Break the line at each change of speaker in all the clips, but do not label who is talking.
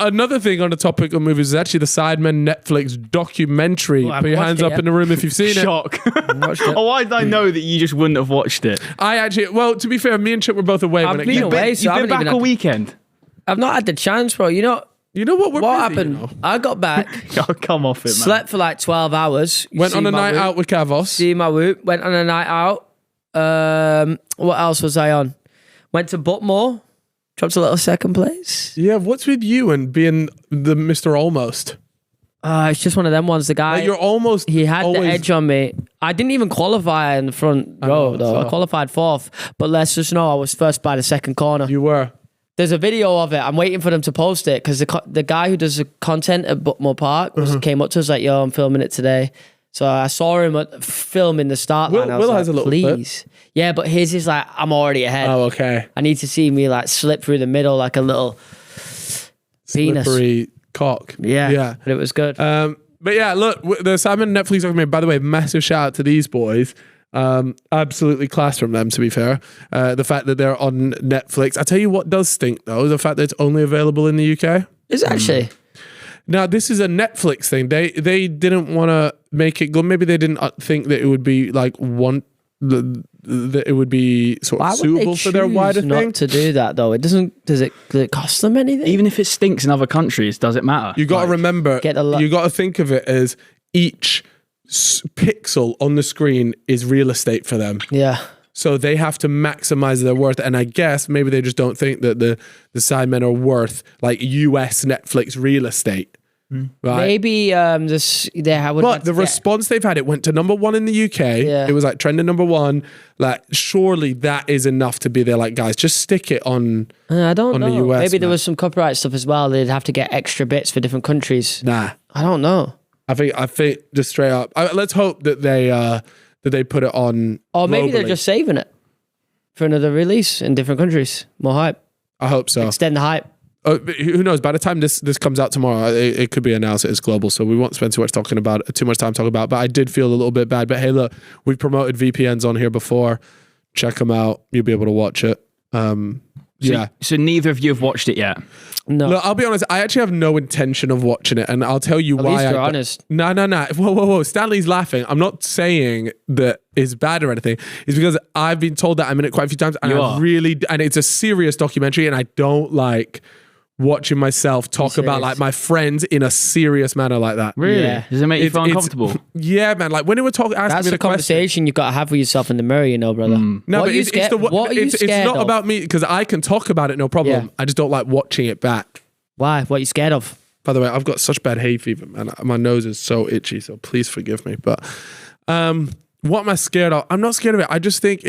another thing on the topic of movies is actually the Sidemen Netflix documentary.
Well,
Put your hands up in the room if you've seen it.
Shock. Oh, why did I know that you just wouldn't have watched it?
I actually, well, to be fair, me and Chip were both away when it
been
came.
away, so I
You've been
haven't even
back all
had-
weekend.
I've not had the chance, bro. You know
You know what? We're
what
busy,
happened?
you know.
I got back,
Oh, come off it, man.
slept for like 12 hours.
Went on a night out with Kavos.
See my whoop. Went on a night out. What else was I on? Went to Butmore. Dropped a little second place.
Yeah, what's with you and being the Mr. Almost?
It's just one of them ones. The guy,
Like you're almost.
he had
always,
the edge on me. I didn't even qualify in the front row, though.
so-
I qualified fourth. But let's just know I was first by the second corner.
You were.
There's a video of it. I'm waiting for them to post it because the guy who does the content at Butmore Park came up to us like, yo, I'm filming it today. So I saw him filming the start line. I was
Will
like,
has a little clip.
please. Yeah, but his is like, I'm already ahead.
Oh, okay.
I need to see me like slip through the middle like a little penis.
Slippery cock.
Yeah.
Yeah.
But it was good.
But yeah, look, the Simon Netflix documentary, by the way, massive shout out to these boys. Absolutely class from them, to be fair. The fact that they're on Netflix. I tell you what does stink, though, the fact that it's only available in the UK.
Is it actually?
Now, this is a Netflix thing. They didn't want to make it good. Maybe they didn't think that it would be like that it would be sort of
Why would
suitable
they
for their
choose
wider
not
thing.
to do that though? Does it cost them anything?
Even if it stinks in other countries, does it matter?
You got to remember,
Get a lo-
you got to think of it as each pixel on the screen is real estate for them.
Yeah.
So they have to maximize their worth. And I guess maybe they just don't think that the Sidemen are worth like US Netflix real estate. Right?
Maybe this they have.
But the response they've had, it went to #1 in the UK.
Yeah.
It was like trending #1. Like, surely that is enough to be there. Like, guys, just stick it on.
I don't
on
know.
the US,
Maybe there
man.
was some copyright stuff as well. They'd have to get extra bits for different countries.
Nah.
I don't know.
I think just straight up. Let's hope that they put it on.
Or maybe they're
globally.
just saving it for another release in different countries. More hype.
I hope so.
Extend the hype.
Who knows? By the time this comes out tomorrow, it could be announced as global. So we won't spend too much time talking about it. But I did feel a little bit bad. But hey, look, we've promoted VPNs on here before. Check them out. You'll be able to watch it. Yeah.
So neither of you have watched it yet.
No.
Look, I'll be honest. I actually have no intention of watching it, and I'll tell you
At
why.
least you're
I-
honest.
No. Whoa. Stanley's laughing. I'm not saying that it's bad or anything. It's because I've been told that I'm in it quite a few times, and
You
I
are.
really, and it's a serious documentary, and I don't like watching myself talk about
serious?
like my friends in a serious manner like that.
Really?
Yeah.
Does it make you feel
It's-
uncomfortable?
Yeah, man. Like when it were talking, asking
That's
me
a
the question.
conversation you've got to have with yourself in the mirror, you know, brother.
No,
what
but
are you
it's
scared?
the
What are you
it's
scared
not
of?
about me because I can talk about it, no problem.
Yeah.
I just don't like watching it back.
Why? What are you scared of?
By the way, I've got such bad hay fever, man. My nose is so itchy, so please forgive me. But what am I scared of? I'm not scared of it. I just think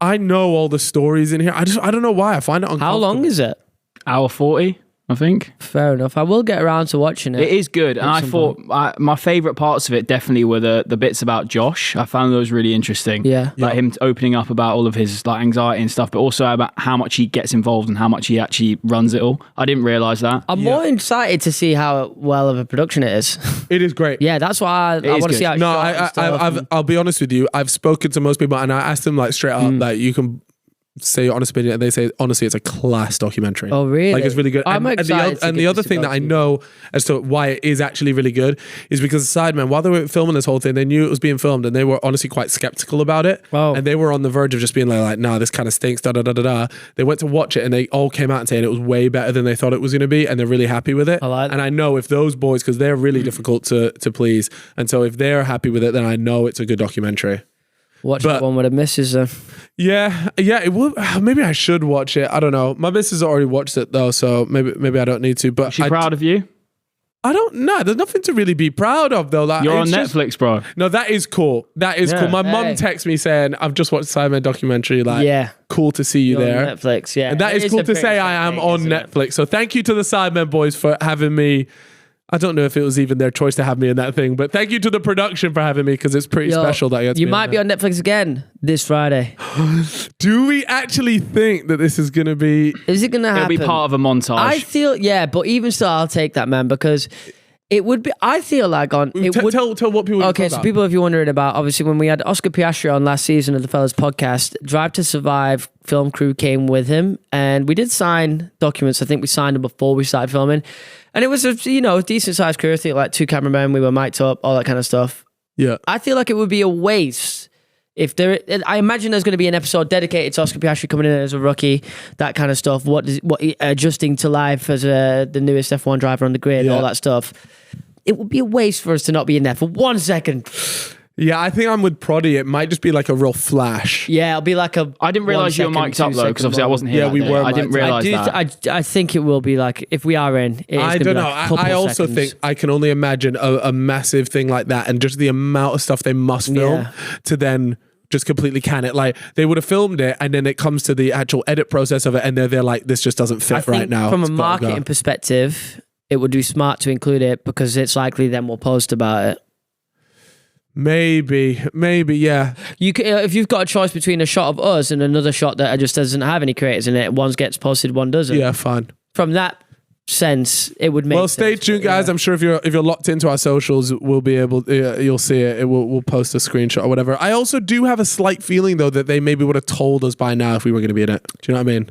I know all the stories in here. I don't know why. I find it uncomfortable.
How long is it?
Hour 40, I think.
Fair enough. I will get around to watching it.
It is good, and I
some
thought my favourite parts of it definitely were the bits about Josh. I found those really interesting.
Yeah.
Like him opening up about all of his like anxiety and stuff, but also about how much he gets involved and how much he actually runs it all. I didn't realise that.
I'm more excited to see how well of a production it is.
It is great.
Yeah, that's why I
is
want to
good.
see how it's
No,
shot and stuff.
I'll be honest with you. I've spoken to most people, and I asked them like straight up, like you can say your honest opinion, and they say honestly, it's a class documentary.
Oh, really?
Like it's really good.
I'm excited to
and
get
the other
this
thing that I
documentary.
know as to why it is actually really good is because the Sidemen, while they were filming this whole thing, they knew it was being filmed, and they were honestly quite skeptical about it.
Wow.
And they were on the verge of just being like, nah, this kind of stinks. Da da da da da. They went to watch it, and they all came out and saying it was way better than they thought it was going to be, and they're really happy with it.
I like that.
And I know if those boys, because they're really difficult to please, and so if they're happy with it, then I know it's a good documentary.
Watch
but-
that one with the missus.
Yeah, it will. Maybe I should watch it. I don't know. My missus already watched it though, so maybe I don't need to. But
Is she proud of you?
I don't know. There's nothing to really be proud of though. Like,
You're on
it's just-
Netflix, bro.
No, that is cool. That is
Yeah.
cool. My
Hey.
mum texts me saying, "I've just watched the Sidemen documentary. Like,
Yeah.
cool to see you
You're
there."
on Netflix, yeah.
And that
It
is cool
a
to
pretty
say I am
thing,
on
isn't it?
Netflix. So thank you to the Sidemen boys for having me. I don't know if it was even their choice to have me in that thing, but thank you to the production for having me because it's pretty
Yo,
special that
you might be on Netflix again this Friday.
Do we actually think that this is going to be?
Is it going to
It'll
happen?
be part of a montage.
I feel, yeah, but even still, I'll take that, man, because It would be. I feel like on it would.
Tell what people.
Okay, so people, if you're wondering about, obviously, when we had Oscar Piastri on last season of the Fellas podcast, Drive to Survive film crew came with him, and we did sign documents. I think we signed them before we started filming, and it was a decent sized crew. I think like 2 cameramen, we were mic'd up, all that kind of stuff.
Yeah,
I feel like it would be a waste if there. I imagine there's going to be an episode dedicated to Oscar Piastri coming in as a rookie, that kind of stuff. What adjusting to life as the newest F1 driver on the grid, all that stuff. It would be a waste for us to not be in there for 1 second.
Yeah, I think I'm with Proddy. It might just be like a real flash.
Yeah, it'll be like a.
I didn't realize you were mic'd up though, because obviously I wasn't here.
Yeah, we were.
I didn't realize that.
I think it will be like if we are in.
I don't know. I also think I can only imagine a massive thing like that, and just the amount of stuff they must film to then just completely can it. Like they would have filmed it, and then it comes to the actual edit process of it, and they're like, this just doesn't fit right now.
From a marketing perspective, it would be smart to include it because it's likely then we'll post about it.
Maybe, yeah.
You could, if you've got a choice between a shot of us and another shot that just doesn't have any creators in it, one gets posted, one doesn't.
Yeah, fine.
From that sense, it would make.
Well, stay tuned, guys. I'm sure if you're locked into our socials, we'll be able. You'll see it. We'll post a screenshot or whatever. I also do have a slight feeling though that they maybe would have told us by now if we were going to be in it. Do you know what I mean?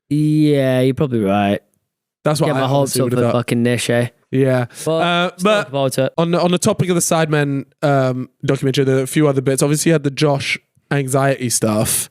Yeah, you're probably right.
That's what
Get my hopes up for fucking Nish, eh?
Yeah, but on the topic of the Sidemen documentary, there are a few other bits. Obviously, you had the Josh anxiety stuff,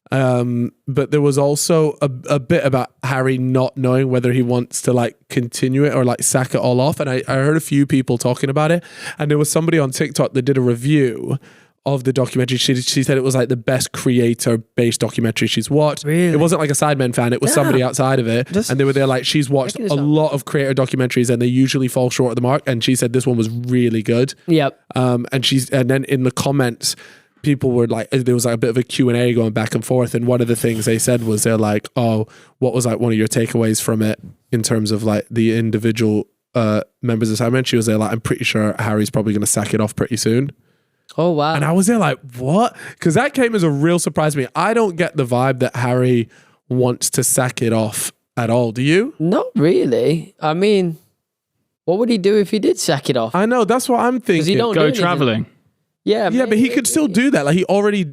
but there was also a bit about Harry not knowing whether he wants to like continue it or like sack it all off. And I heard a few people talking about it, and there was somebody on TikTok that did a review of the documentary. She said it was like the best creator-based documentary she's watched.
Really?
It wasn't like a Sidemen fan, it was somebody outside of it. And they were there like, she's watched a lot of creator documentaries and they usually fall short of the mark. And she said this one was really good.
Yep.
And then in the comments, people were like, there was like a bit of a Q&A going back and forth. And one of the things they said was they're like, oh, what was like one of your takeaways from it in terms of like the individual members of Sidemen? She was there like, I'm pretty sure Harry's probably going to sack it off pretty soon.
Oh, wow.
And I was there like, what? Because that came as a real surprise to me. I don't get the vibe that Harry wants to sack it off at all. Do you?
Not really. I mean, what would he do if he did sack it off?
I know. That's what I'm thinking.
He don't
Go traveling.
Yeah.
Yeah, but he could still do that. Like he already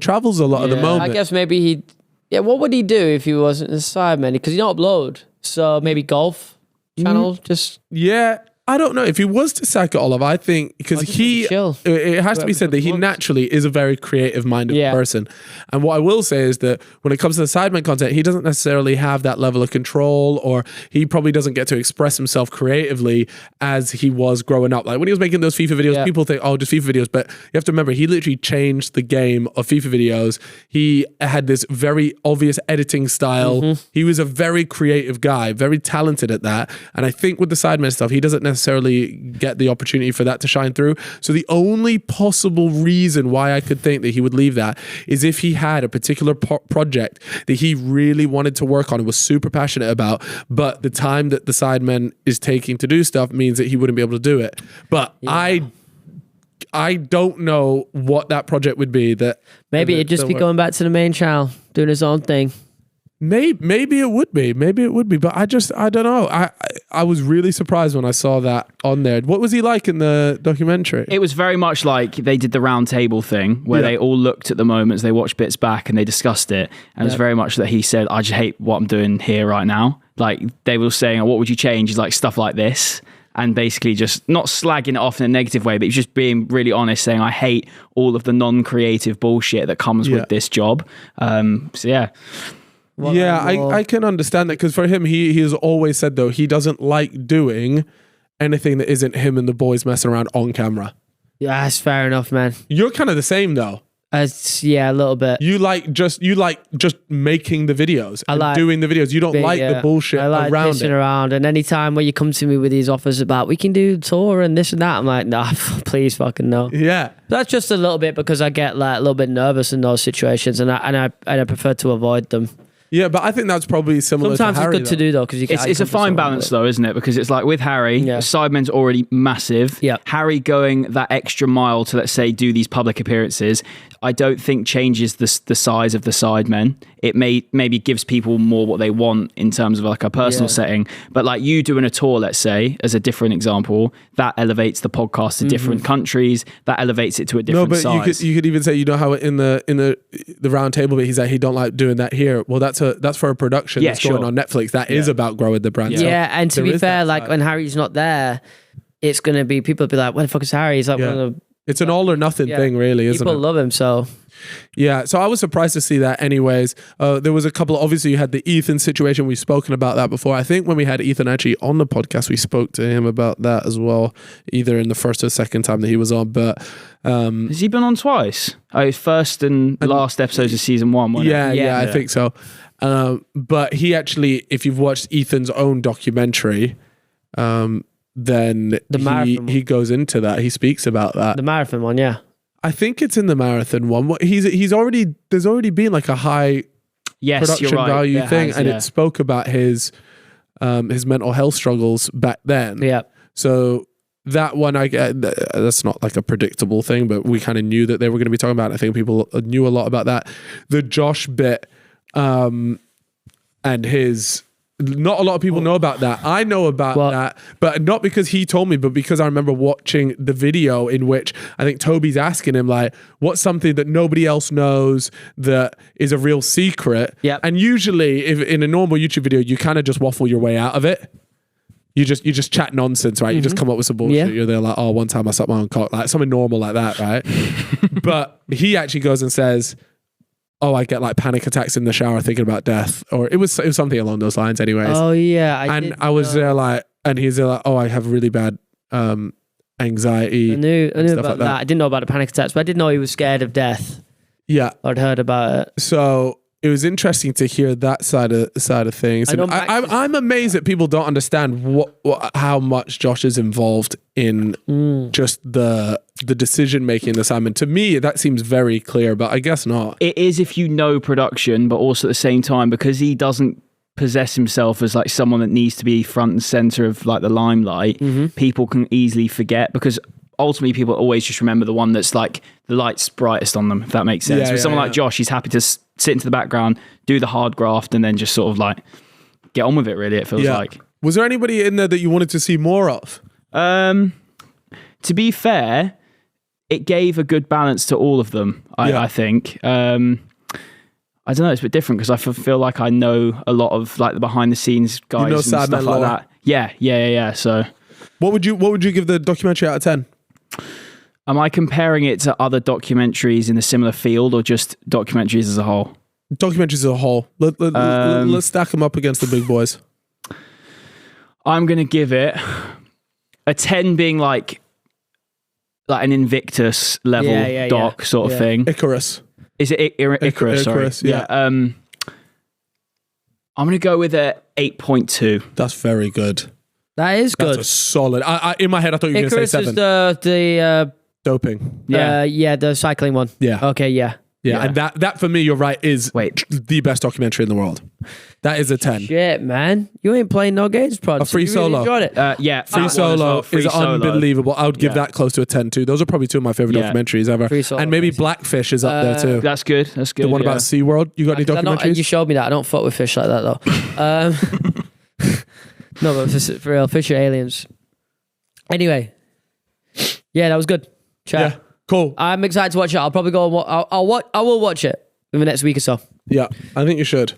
travels a lot at the moment.
I guess maybe he. Yeah, what would he do if he wasn't a Sidemen? Because he don't upload. So maybe golf channel just.
Yeah. I don't know if he was to sack it all off. I think because it has to be said that he naturally is a very creative-minded person. And what I will say is that when it comes to the Sidemen content, he doesn't necessarily have that level of control, or he probably doesn't get to express himself creatively as he was growing up. Like when he was making those FIFA videos, people think, oh, just FIFA videos. But you have to remember, he literally changed the game of FIFA videos. He had this very obvious editing style. Mm-hmm. He was a very creative guy, very talented at that. And I think with the Sidemen stuff, he doesn't necessarily get the opportunity for that to shine through. So the only possible reason why I could think that he would leave that is if he had a particular project that he really wanted to work on and was super passionate about, but the time that the Sidemen is taking to do stuff means that he wouldn't be able to do it. But I don't know what that project would be. That
maybe it'd just be going back to the main channel, doing his own thing.
Maybe it would be, but I don't know. I was really surprised when I saw that on there. What was he like in the documentary?
It was very much like they did the round table thing where they all looked at the moments, they watched bits back and they discussed it. And it was very much that he said, I just hate what I'm doing here right now. Like they were saying, oh, what would you change? Is like stuff like this. And basically just not slagging it off in a negative way, but he's just being really honest, saying, I hate all of the non-creative bullshit that comes with this job. So yeah.
I can understand that, because for him, he has always said, though, he doesn't like doing anything that isn't him and the boys messing around on camera.
Yeah, that's fair enough, man.
You're kind of the same, though.
A little bit.
You like just making the videos and doing the videos. You don't like the bullshit around it. I like
pissing around, and anytime when you come to me with these offers about we can do tour and this and that, I'm like, nah, please fucking no.
Yeah.
That's just a little bit because I get like a little bit nervous in those situations, and I prefer to avoid them.
Yeah, but I think that's probably similar
Sometimes
to Harry.
it's good to do though because you
It's a fine balance though, isn't it? Because it's like with Harry,
Yeah.
Sidemen's already massive.
Yeah.
Harry going that extra mile to, let's say, do these public appearances, I don't think changes the size of the Sidemen. It maybe gives people more what they want in terms of like a personal setting. But like you doing a tour, let's say, as a different example, that elevates the podcast to different countries. That elevates it to a different
No, but
size.
you could even say, you know how in the round table bit he's like he don't like doing that here. Well, that's for a production
Yeah,
that's going
sure.
on Netflix. That is about growing the brand. So
Yeah, and to
there
be
is
fair,
that
like
side.
when Harry's not there, it's gonna be people be like, "Where the fuck is Harry?" He's like,
Yeah.
one of the
It's an all or nothing thing, really, isn't
people
it?
love him. So
Yeah, so I was surprised to see that anyways. There was a couple obviously you had the Ethan situation. We've spoken about that before. I think when we had Ethan actually on the podcast, we spoke to him about that as well, either in the first or second time that he was on. But
Has he been on twice? Oh, first and last episodes of season 1, wasn't it?
yeah, I think so. But he actually, if you've watched Ethan's own documentary, then
The marathon
he goes into that. He speaks about that.
the marathon one, yeah.
I think it's in the marathon one. There's already been like a high
Yes,
production
you're right.
value
There
thing,
has,
and
yeah.
it spoke about his mental health struggles back then.
Yeah.
So that one, I get that's not like a predictable thing, but we kind of knew that they were going to be talking about it. I think people knew a lot about that. The Josh bit, and his. Not a lot of people know about that. I know about that, but not because he told me, but because I remember watching the video in which I think Toby's asking him like, what's something that nobody else knows that is a real secret?
Yep.
And usually if in a normal YouTube video, you kind of just waffle your way out of it. You just chat nonsense, right? You just come up with some bullshit.
Yeah.
You're there like, oh, one time I sucked my own cock, like something normal like that, right? But he actually goes and says, oh, I get like panic attacks in the shower thinking about death, or it was something along those lines anyways.
Oh yeah,
I was there like, and he's there like, oh, I have really bad anxiety.
I knew
stuff
about
like
that.
that.
I didn't know about the panic attacks, but I did know he was scared of death.
Yeah.
I'd heard about it.
So it was interesting to hear that side of things.
I know
And
Max
I'm amazed that people don't understand how much Josh is involved in just the decision making assignment. To me, that seems very clear, but I guess not.
It is if you know production, but also at the same time, because he doesn't possess himself as like someone that needs to be front and center of like the limelight, people can easily forget, because ultimately people always just remember the one that's like the light's brightest on them, if that makes sense.
Yeah,
With someone like Josh, he's happy to sit into the background, do the hard graft, and then just sort of like get on with it, really, it feels like.
Was there anybody in there that you wanted to see more of?
To be fair, it gave a good balance to all of them, I think. I don't know, it's a bit different because I feel like I know a lot of like the behind the scenes guys and
Sad
stuff
Man
like
lore.
that. Yeah. So
What would you give the documentary out of 10?
am I comparing it to other documentaries in a similar field or just documentaries as a whole?
Documentaries as a whole. Let's stack them up against the big boys.
I'm going to give it a 10 being like an Invictus level doc sort of thing.
Icarus.
Is it Icarus? Sorry.
Icarus, yeah.
I'm going to go with a 8.2.
That's very good.
That is
That's
good.
a solid. I in my head I thought you were going to
Icarus
say
is
7.
the
Doping.
the cycling one.
Yeah.
Okay, yeah.
Yeah, and that for me, you're right, is the best documentary in the world. That is a 10.
Shit, man. You ain't playing no games, Prod.
A Free
You really
Solo.
enjoyed it.
Free Solo is unbelievable. I would give that close to a 10 too. Those are probably two of my favorite documentaries ever.
Free Solo,
And maybe
amazing.
Blackfish is up there too.
That's good. That's good.
The one about SeaWorld. You got any documentaries?
You showed me that. I don't fuck with fish like that though. No, but for real, fish are aliens. Anyway, yeah, that was good. Chat.
Yeah, cool.
I'm excited to watch it. I'll probably go. I will watch it in the next week or so.
Yeah, I think you should.